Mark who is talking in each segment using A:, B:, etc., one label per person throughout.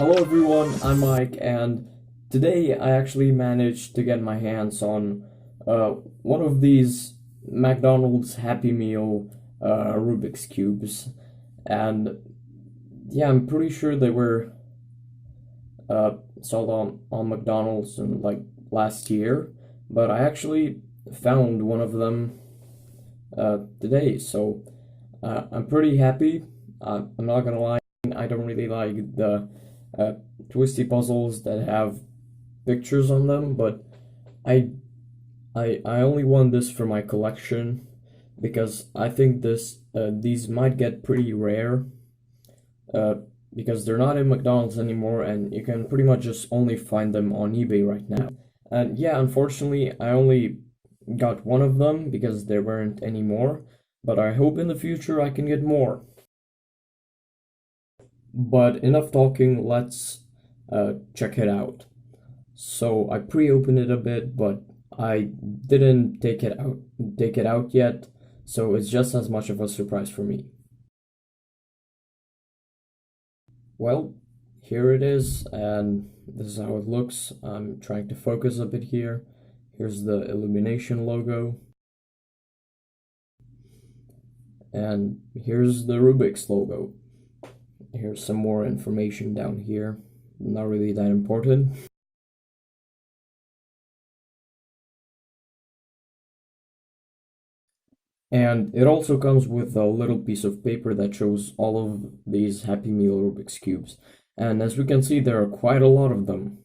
A: Hello everyone, I'm Mike, and today I actually managed to get my hands on one of these McDonald's Happy Meal Rubik's Cubes, and yeah, I'm pretty sure they were sold on McDonald's in like last year, but I actually found one of them today, so I'm pretty happy. I'm not gonna lie, I don't really like the uh, twisty puzzles that have pictures on them, but I I only want this for my collection because I think these might get pretty rare uh, because they're not in McDonald's anymore and you can pretty much just only find them on eBay right now. And yeah, unfortunately, I only got one of them because there weren't any more, but I hope in the future I can get more. But enough talking, let's check it out. So I pre-opened it a bit, but I didn't take it out yet, so it's just as much of a surprise for me. Well, here it is, and this is how it looks. I'm trying to focus a bit here. Here's the illumination logo. And here's the Rubik's logo. Here's some more information down here. Not really that important. And it also comes with a little piece of paper that shows all of these Happy Meal Rubik's Cubes. And as we can see, there are quite a lot of them.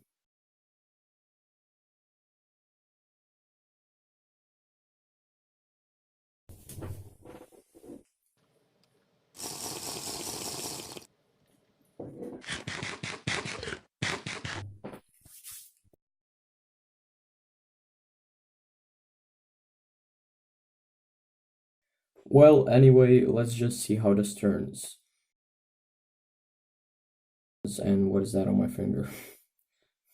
A: Well, anyway, let's just see how this turns. And what is that on my finger?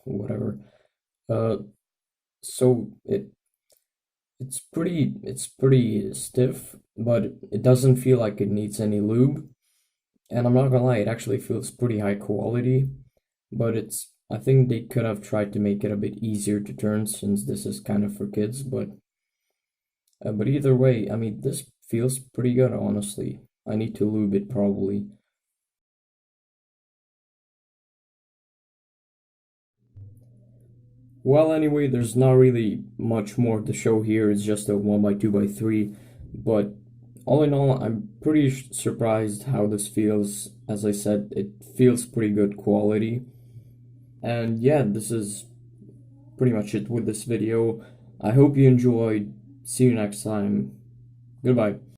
A: Whatever. Uh, so it's pretty stiff, but it doesn't feel like it needs any lube. And I'm not gonna lie, it actually feels pretty high quality, but I think they could have tried to make it a bit easier to turn since this is kind of for kids, but either way, I mean, this feels pretty good, honestly. I need to lube it probably. Well, anyway, there's not really much more to show here. It's just a 1x2x3, but all in all, I'm pretty surprised how this feels. As I said, it feels pretty good quality. And yeah, this is pretty much it with this video. I hope you enjoyed. See you next time. Goodbye.